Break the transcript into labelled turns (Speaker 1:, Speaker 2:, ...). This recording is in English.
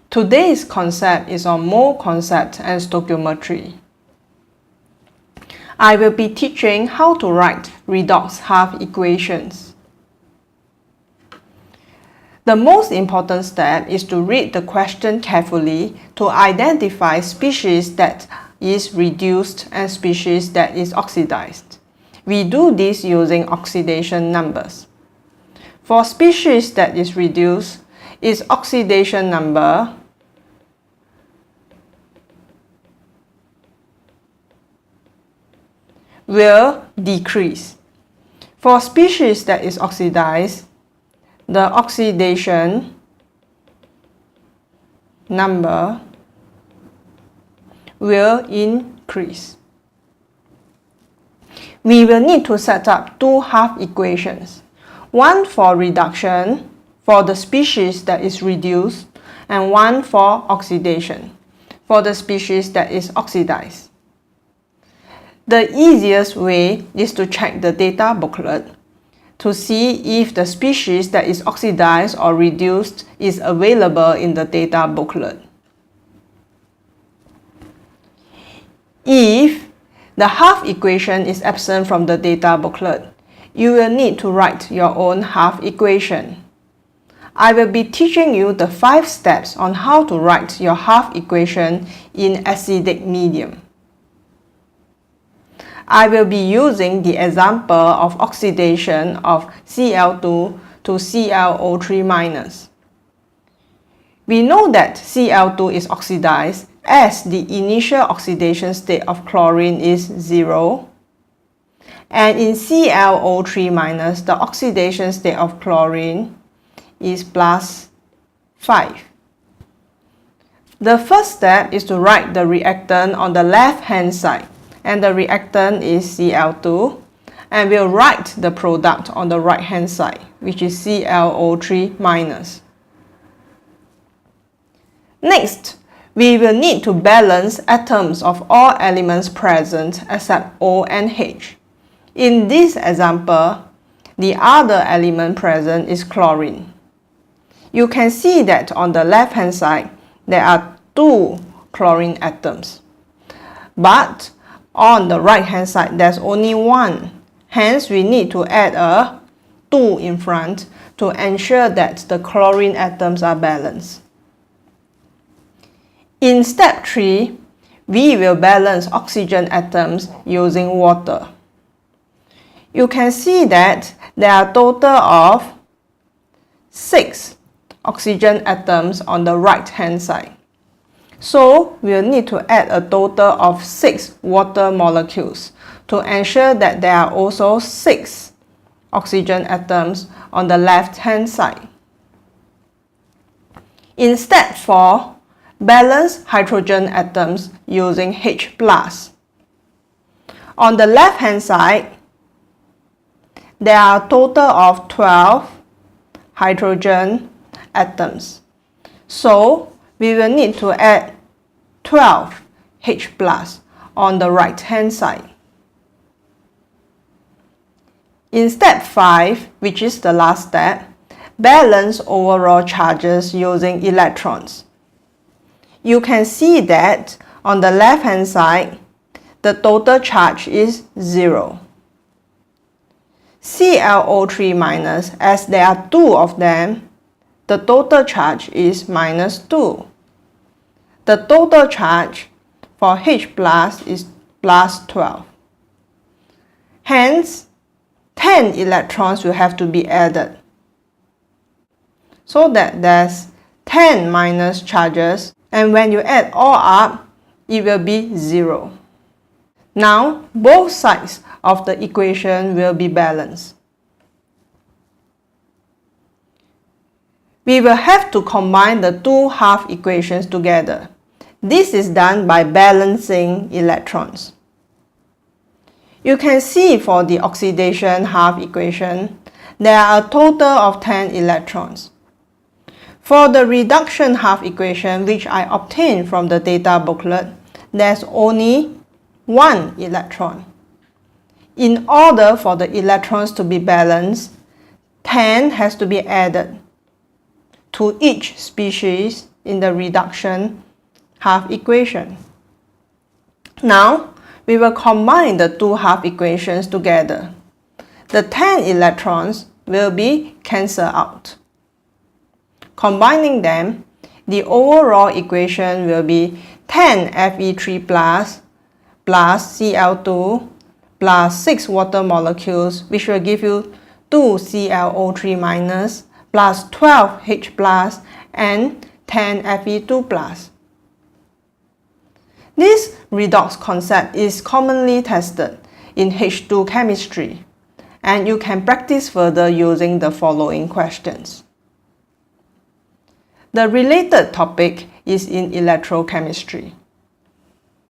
Speaker 1: Today's concept is on mole concept and stoichiometry. I will be teaching how to write redox half equations. The most important step is to read the question carefully to identify species that is reduced and species that is oxidized. We do this using oxidation numbers. For species that is reduced, its oxidation number will decrease. For species that is oxidized, the oxidation number will increase. We will need to set up two half equations, one for reduction for the species that is reduced and one for oxidation for the species that is oxidized. The easiest way is to check the data booklet to see if the species that is oxidized or reduced is available in the data booklet. If the half equation is absent from the data booklet, you will need to write your own half equation. I will be teaching you the 5 steps on how to write your half equation in acidic medium. I will be using the example of oxidation of Cl2 to ClO3-. We know that Cl2 is oxidized as the initial oxidation state of chlorine is 0, and in ClO3-, the oxidation state of chlorine is +5. The first step is to write the reactant on the left-hand side, and the reactant is Cl2, and we'll write the product on the right-hand side, which is ClO3-. Next, we will need to balance atoms of all elements present except O and H. In this example, the other element present is chlorine. You can see that on the left-hand side, there are 2 chlorine atoms. But on the right-hand side, there's only 1. Hence, we need to add a 2 in front to ensure that the chlorine atoms are balanced. In step 3, we will balance oxygen atoms using water. You can see that there are a total of 6 oxygen atoms on the right-hand side. So, we'll need to add a total of 6 water molecules to ensure that there are also 6 oxygen atoms on the left-hand side. In step 4, balance hydrogen atoms using H+. On the left-hand side, there are a total of 12 hydrogen atoms. So, we will need to add 12 H+ on the right-hand side. In step 5, which is the last step, balance overall charges using electrons. You can see that on the left-hand side, the total charge is 0. ClO3-, as there are 2 of them, the total charge is -2. The total charge for H+ is +12. Hence, 10 electrons will have to be added, so that there's 10 minus charges, and when you add all up, it will be 0. Now, both sides of the equation will be balanced. We will have to combine the 2 half equations together. This is done by balancing electrons. You can see for the oxidation half equation, there are a total of 10 electrons. For the reduction half equation, which I obtained from the data booklet, there's only 1 electron. In order for the electrons to be balanced, 10 has to be added to each species in the reduction half equation. Now, we will combine the two half equations together. The 10 electrons will be cancelled out. Combining them, the overall equation will be 10 Fe3 plus Cl2 plus 6 water molecules, which will give you 2 ClO3 minus plus 12 H plus and 10 Fe2 plus. This redox concept is commonly tested in H2 chemistry, and you can practice further using the following questions. The related topic is in electrochemistry.